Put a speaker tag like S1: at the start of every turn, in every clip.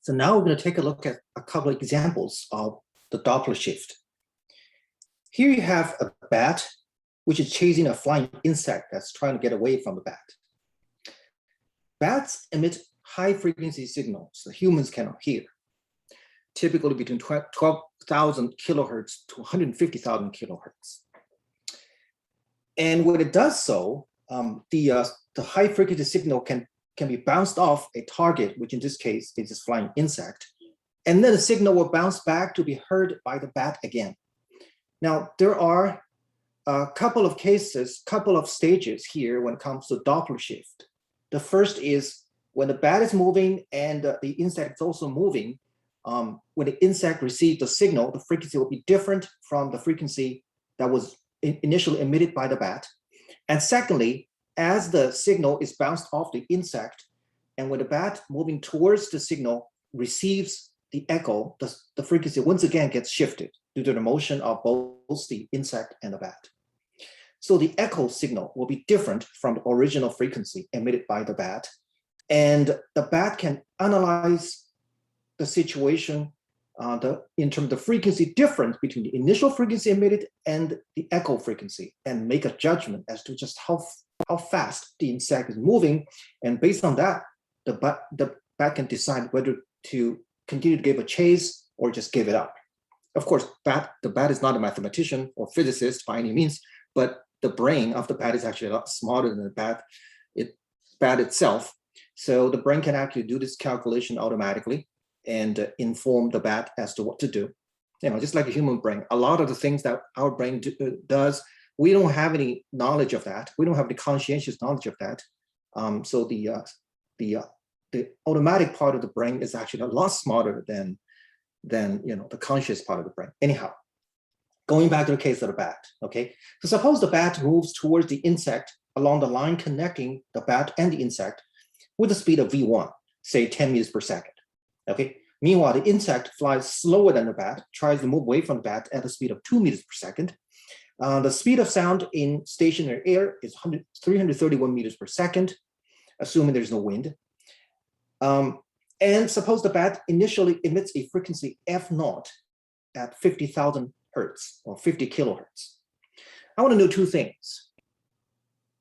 S1: So now we're going to take a look at a couple of examples of the Doppler shift. Here you have a bat, which is chasing a flying insect that's trying to get away from the bat. Bats emit high frequency signals that humans cannot hear, typically between 12,000 kilohertz to 150,000 kilohertz. And when it does so, the high frequency signal can be bounced off a target, which in this case is this flying insect, and then the signal will bounce back to be heard by the bat again. Now, there are a couple of cases, couple of stages here when it comes to Doppler shift. The first is when the bat is moving and the insect is also moving. When the insect receives the signal, the frequency will be different from the frequency that was initially emitted by the bat. And secondly, as the signal is bounced off the insect, and when the bat moving towards the signal receives the echo, the frequency once again gets shifted due to the motion of both the insect and the bat. So the echo signal will be different from the original frequency emitted by the bat. And the bat can analyze the situation in terms of the frequency difference between the initial frequency emitted and the echo frequency, and make a judgment as to just how fast the insect is moving. And based on that, the bat can decide whether to continue to give a chase or just give it up. Of course, the bat is not a mathematician or physicist by any means, but the brain of the bat is actually a lot smarter than the bat itself. So the brain can actually do this calculation automatically and inform the bat as to what to do. You know, just like a human brain, a lot of the things that our brain does, we don't have any knowledge of that. We don't have the conscientious knowledge of that. So the automatic part of the brain is actually a lot smarter than the conscious part of the brain. Anyhow, going back to the case of the bat, okay? So suppose the bat moves towards the insect along the line connecting the bat and the insect with a speed of v1, say 10 meters per second, okay? Meanwhile, the insect flies slower than the bat, tries to move away from the bat at a speed of 2 meters per second. The speed of sound in stationary air is 331 meters per second, assuming there's no wind. And suppose the bat initially emits a frequency f0 at 50,000 hertz or 50 kilohertz. I want to know two things.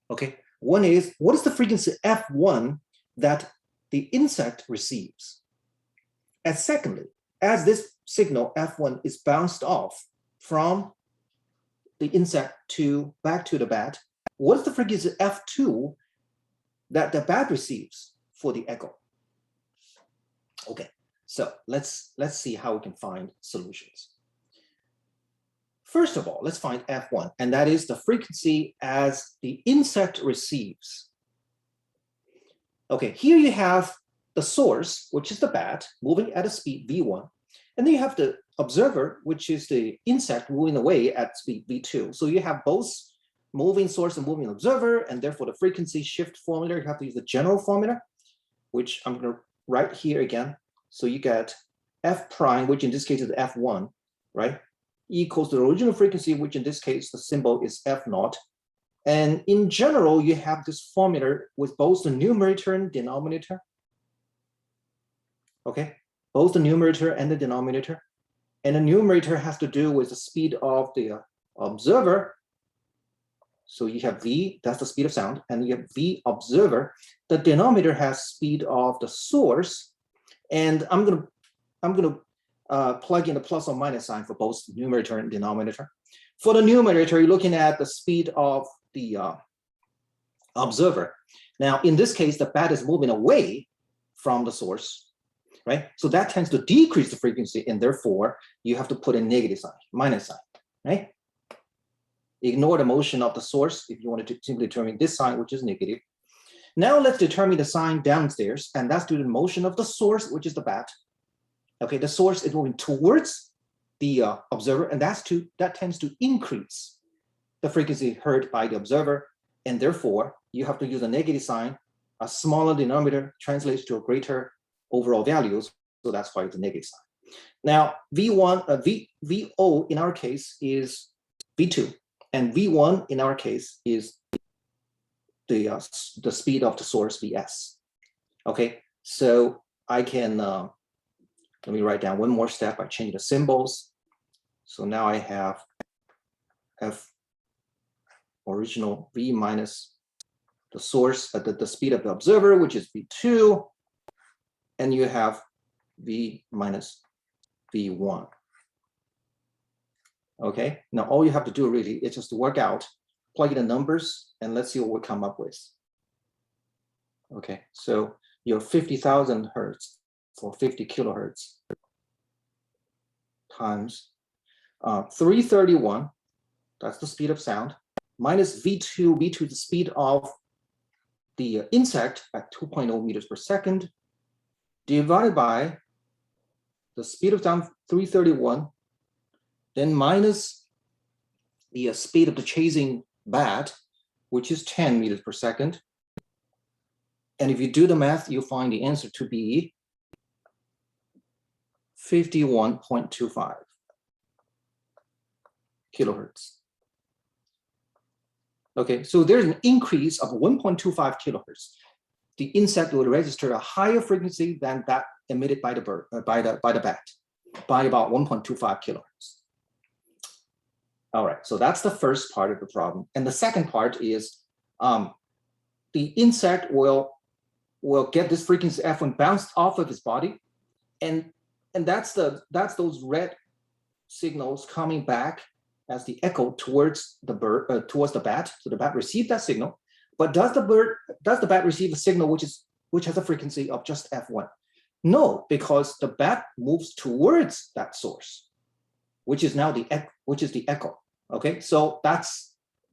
S1: Okay, one is, what is the frequency f1 that the insect receives? And secondly, as this signal f1 is bounced off from the insect back to the bat, what is the frequency f2 that the bat receives for the echo? Okay, so let's see how we can find solutions. First of all, let's find f1, and that is the frequency as the insect receives. Okay, here you have the source, which is the bat, moving at a speed v1, and then you have the observer, which is the insect moving away at speed v2. So you have both moving source and moving observer, and therefore the frequency shift formula, you have to use the general formula, which I'm going to write here again. So you get f prime, which in this case is f1, right, equals the original frequency, which in this case the symbol is f0. And in general, you have this formula with both the numerator and denominator. Okay, both the numerator and the denominator. And the numerator has to do with the speed of the observer. So you have v, that's the speed of sound, and you have v observer. The denominator has speed of the source, and I'm gonna plug in a plus or minus sign for both numerator and denominator. For the numerator, you're looking at the speed of the observer. Now, in this case, the bat is moving away from the source, right? So that tends to decrease the frequency, and therefore you have to put a negative sign, minus sign, right? Ignore the motion of the source if you want to simply determine this sign, which is negative. Now let's determine the sign downstairs, and that's due to the motion of the source, which is the bat. Okay, the source is moving towards the observer, and that tends to increase the frequency heard by the observer, and therefore you have to use a negative sign. A smaller denominator translates to a greater overall values, so that's why it's a negative sign. Now, VO in our case is V2, and V1 in our case is the speed of the source Vs. Okay, so I can Let me write down one more step by changing the symbols. So now I have F original V minus the source at the speed of the observer, which is V2, and you have V minus V1. Okay, now all you have to do really is just to work out, plug in the numbers, and let's see what we come up with. Okay, so your 50,000 hertz for 50 kilohertz times 331, that's the speed of sound, minus V2, V2 is the speed of the insect at 2.0 meters per second, divided by the speed of sound 331, then minus the speed of the chasing bat, which is 10 meters per second. And if you do the math, you find the answer to be 51.25 kilohertz. Okay, so there's an increase of 1.25 kilohertz. The insect will register a higher frequency than that emitted by the bird, by the bat, by about 1.25 kilohertz. All right, so that's the first part of the problem. And the second part is the insect will get this frequency F1 bounced off of its body, and that's those red signals coming back as the echo towards the bird, towards the bat. So the bat received that signal, but does the bat receive a signal which has a frequency of just F1? No, because the bat moves towards that source, which is now the echo. Okay, so that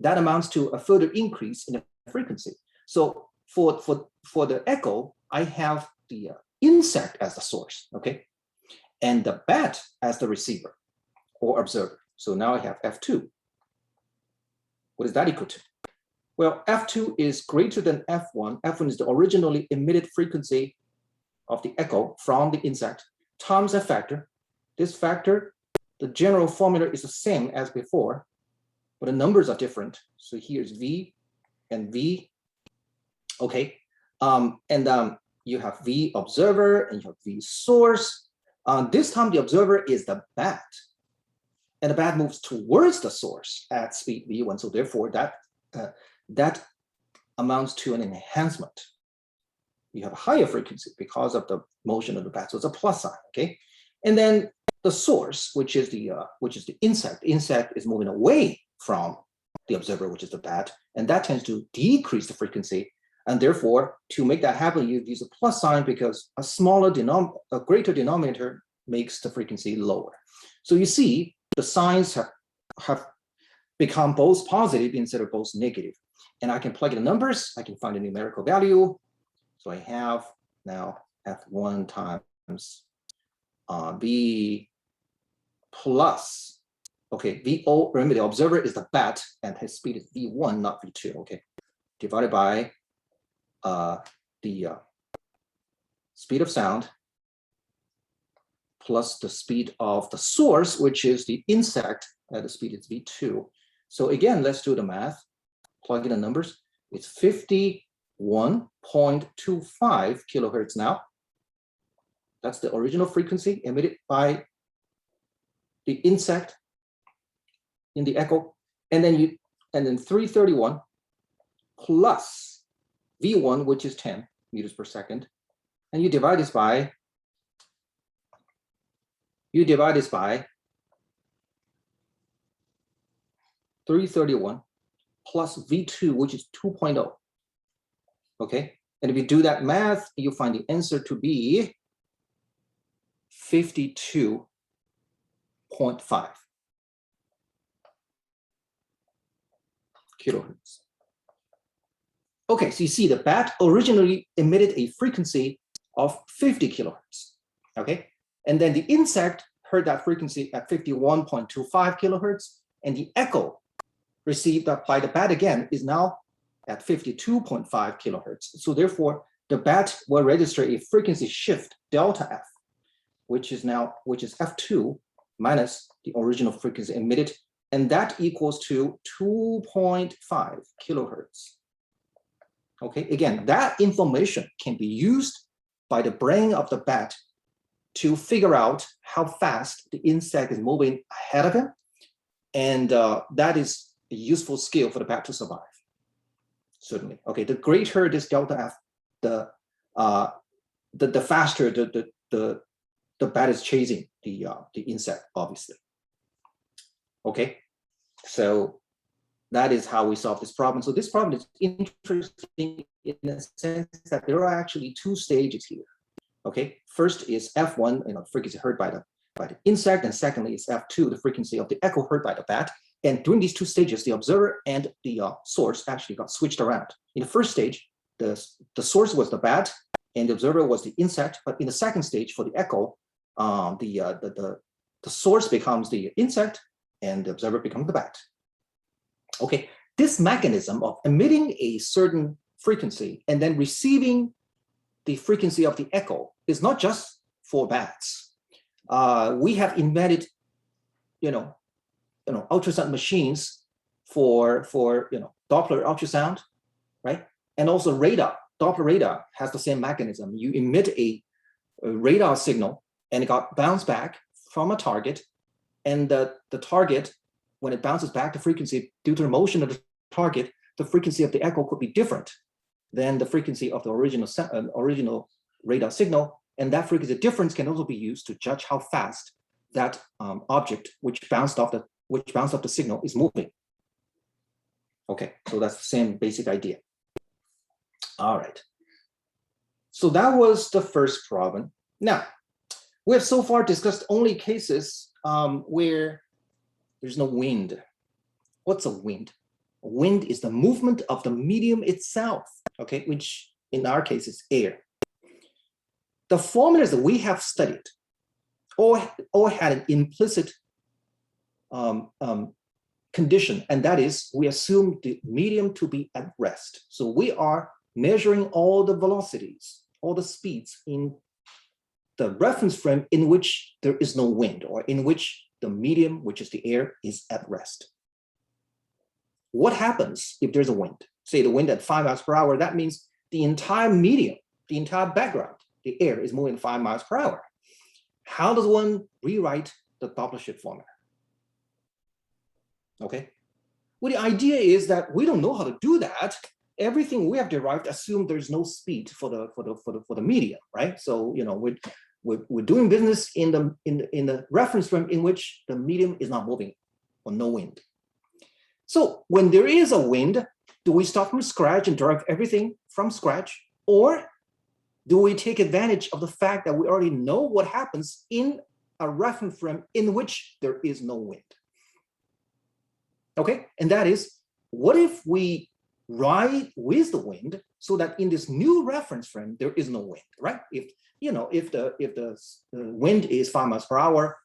S1: amounts to a further increase in the frequency. So for the echo, I have the insect as the source, okay, and the bat as the receiver or observer. So now I have F2. What is that equal to? Well, F2 is greater than F1. F1 is the originally emitted frequency of the echo from the insect times a factor. This factor, the general formula is the same as before, but the numbers are different. So here's V and V. Okay, you have V observer and you have V source. This time the observer is the bat, and the bat moves towards the source at speed V1. So therefore that amounts to an enhancement. You have a higher frequency because of the motion of the bat. So it's a plus sign, okay? And then the source, which is the insect. The insect is moving away from the observer, which is the bat, and that tends to decrease the frequency. And therefore, to make that happen, you use a plus sign because a greater denominator makes the frequency lower. So you see, the signs have become both positive instead of both negative. And I can plug in the numbers, I can find a numerical value. So I have now F1 times V plus, okay, VO, remember the observer is the bat and his speed is V1, not V2, okay, divided by the speed of sound plus the speed of the source, which is the insect, the speed is V2. So again, let's do the math, plug in the numbers. It's 51.25 kilohertz now. That's the original frequency emitted by the insect in the echo. And then 331 plus V1, which is 10 meters per second. And you divide this by 331 plus V2, which is 2.0. Okay, and if you do that math, you find the answer to be 52.5 kilohertz. Okay, so you see the bat originally emitted a frequency of 50 kilohertz. Okay, and then the insect heard that frequency at 51.25 kilohertz, and the echo received by the bat again is now at 52.5 kilohertz. So therefore, the bat will register a frequency shift delta F, which is F2 minus the original frequency emitted, and that equals to 2.5 kilohertz. Okay, again, that information can be used by the brain of the bat to figure out how fast the insect is moving ahead of him. And that is a useful skill for the bat to survive, certainly. Okay, the greater this delta F, the faster the bat is chasing the insect, obviously. Okay, so that is how we solve this problem. So this problem is interesting in the sense that there are actually two stages here. Okay, first is F1, frequency heard by the insect, and secondly is F2, the frequency of the echo heard by the bat. And during these two stages, the observer and the source actually got switched around. In the first stage, the source was the bat, and the observer was the insect. But in the second stage, for the echo, the source becomes the insect, and the observer becomes the bat. Okay, this mechanism of emitting a certain frequency and then receiving the frequency of the echo is not just for bats. We have invented, ultrasound machines for Doppler ultrasound, right? And also radar. Doppler radar has the same mechanism. You emit a radar signal, and it got bounced back from a target, and the target, when it bounces back, the frequency, due to the motion of the target, the frequency of the echo could be different than the frequency of the original radar signal. And that frequency difference can also be used to judge how fast that object which bounced off the signal is moving. Okay, so that's the same basic idea. All right. So that was the first problem. Now, we have so far discussed only cases where there's no wind. What's a wind? A wind is the movement of the medium itself, okay, which in our case is air. The formulas that we have studied all had an implicit condition, and that is we assume the medium to be at rest. So we are measuring all the velocities, all the speeds in the reference frame in which there is no wind, or in which the medium, which is the air, is at rest. What happens if there's a wind? Say the wind at 5 miles per hour, that means the entire medium, the entire background, the air is moving 5 miles per hour. How does one rewrite the Doppler shift formula? Okay, well, the idea is that we don't know how to do that. Everything we have derived assume there's no speed for the medium, right? So we're doing business in the reference frame in which the medium is not moving, or no wind. So when there is a wind, do we start from scratch and derive everything from scratch, or do we take advantage of the fact that we already know what happens in a reference frame in which there is no wind? Okay, and that is, what if we ride with the wind so that in this new reference frame there is no wind, right? If the wind is 5 miles per hour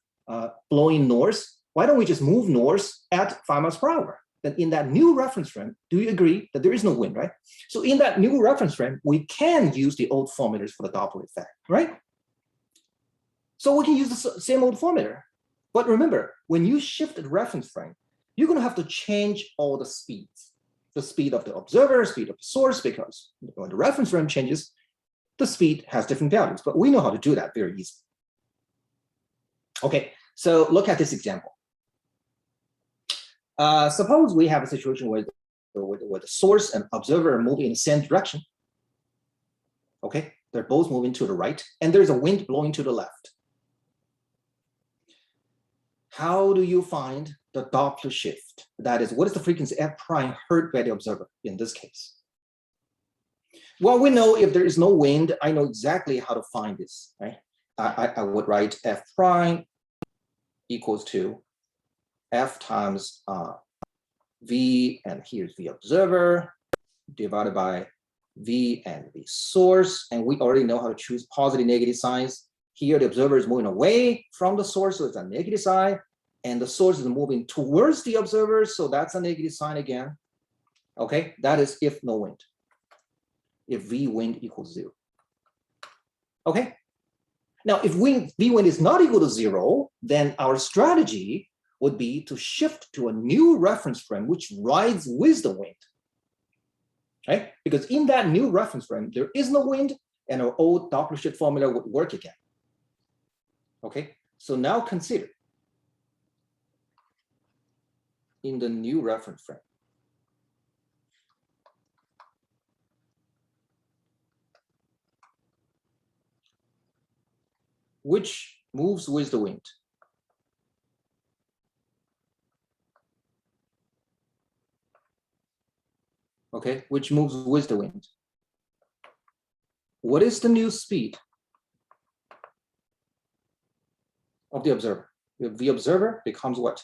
S1: blowing north, why don't we just move north at 5 miles per hour? Then in that new reference frame, do you agree that there is no wind, right? So in that new reference frame, we can use the old formulas for the Doppler effect, right? So we can use the same old formula. But remember, when you shift the reference frame, you're going to have to change all the speeds. The speed of the observer, speed of the source, because when the reference frame changes, the speed has different values. But we know how to do that very easily. Okay, so look at this example. Suppose we have a situation where the source and observer are moving in the same direction. Okay, they're both moving to the right, and there's a wind blowing to the left. How do you find the Doppler shift? That is, what is the frequency f prime heard by the observer in this case? Well, we know if there is no wind, I know exactly how to find this, right? I would write f prime equals to f times v, and here's the observer, divided by v and the source. And we already know how to choose positive, negative signs. Here, the observer is moving away from the source, so it's a negative sign. And the source is moving towards the observer, so that's a negative sign again. Okay, that is if no wind. If v wind equals 0. Okay, now if v wind is not equal to 0, then our strategy would be to shift to a new reference frame which rides with the wind. Right? Because in that new reference frame, there is no wind, and our old Doppler shift formula would work again. Okay, so now consider in the new reference frame. Which moves with the wind? Okay, which moves with the wind? What is the new speed of the observer? The observer becomes what?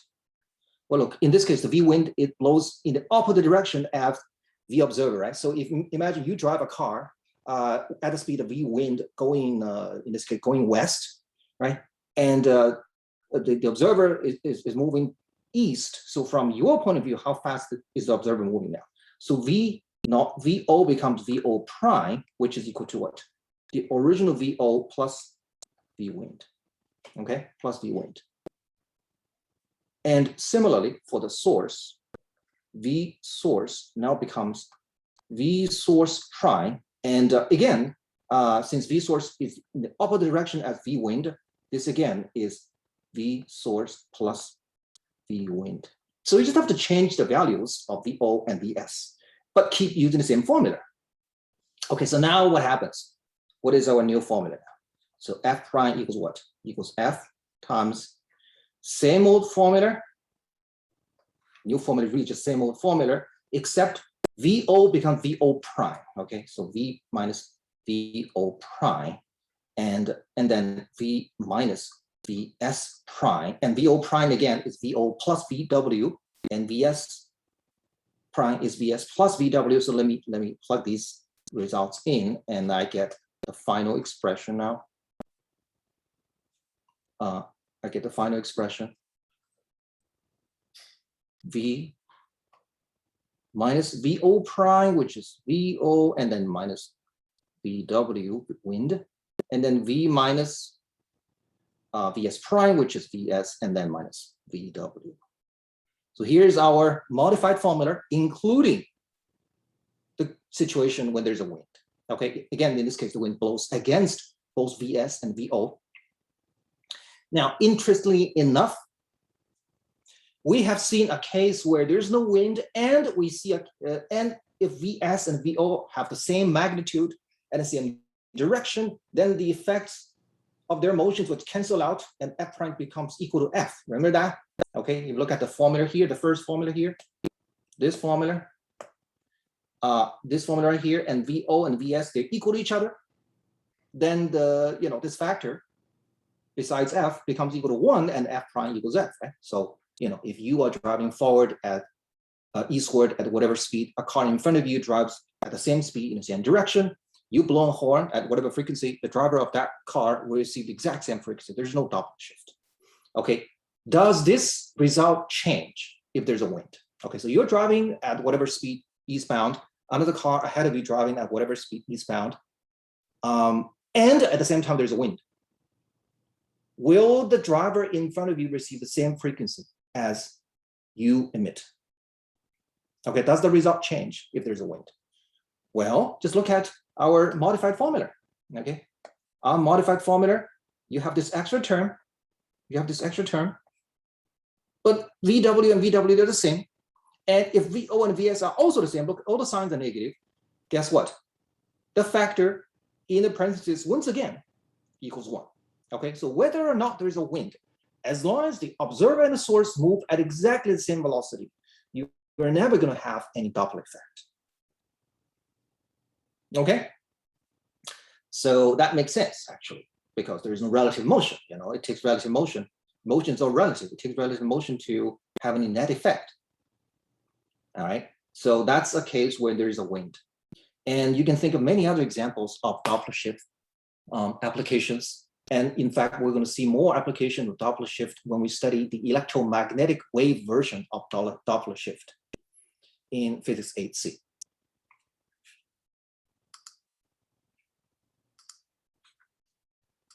S1: Well, look, in this case, the V wind, it blows in the opposite direction as the observer, right? So if imagine you drive a car at the speed of V wind going, in this case, going west, right? And the observer is moving east. So from your point of view, how fast is the observer moving now? So VO becomes VO prime, which is equal to what? The original VO plus V wind, okay? Plus V wind. And similarly, for the source, V source now becomes V source prime. And again, since V source is in the opposite direction as V wind, this again is V source plus V wind. So you just have to change the values of VO and VS, but keep using the same formula. Okay, so now what happens? What is our new formula now? So F prime equals what? Equals F times same old formula. New formula is really just same old formula, except VO becomes VO prime. Okay, so V minus VO prime, and then V minus VS prime, and VO prime again is VO plus VW, and VS prime is VS plus VW. So let me plug these results in, and I get the final expression now. I get the final expression. V minus VO prime, which is VO, and then minus VW, wind, and then V minus VS prime, which is VS, and then minus VW. So here's our modified formula, including the situation when there's a wind. Okay, again, in this case, the wind blows against both VS and VO. Now, interestingly enough, we have seen a case where there's no wind, and we see and if VS and VO have the same magnitude and the same direction, then the effects of their motions would cancel out, and F prime becomes equal to F. Remember that? Okay, you look at the formula here, the first formula here, this formula right here, and VO and VS, they're equal to each other. Then this factor besides F becomes equal to 1, and F prime equals F, right? So if you are driving forward at eastward at whatever speed, a car in front of you drives at the same speed in the same direction, you blow a horn at whatever frequency, the driver of that car will receive the exact same frequency. There's no Doppler shift. Okay, does this result change if there's a wind? Okay, so you're driving at whatever speed eastbound, another car ahead of you driving at whatever speed eastbound, and at the same time there's a wind. Will the driver in front of you receive the same frequency as you emit? Okay, does the result change if there's a wind? Well, just look at our modified formula. Okay, our modified formula, you have this extra term, but VW and VW, they're the same. And if VO and VS are also the same, look, all the signs are negative. Guess what? The factor in the parentheses, once again, equals 1. Okay, so whether or not there is a wind, as long as the observer and the source move at exactly the same velocity, you're never going to have any Doppler effect. Okay, so that makes sense actually, because there is no relative motion. It takes relative motion. Motions are relative. It takes relative motion to have any net effect. All right, so that's a case where there is a wind, and you can think of many other examples of Doppler shift applications. And in fact, we're going to see more application of Doppler shift when we study the electromagnetic wave version of Doppler shift in Physics 8C.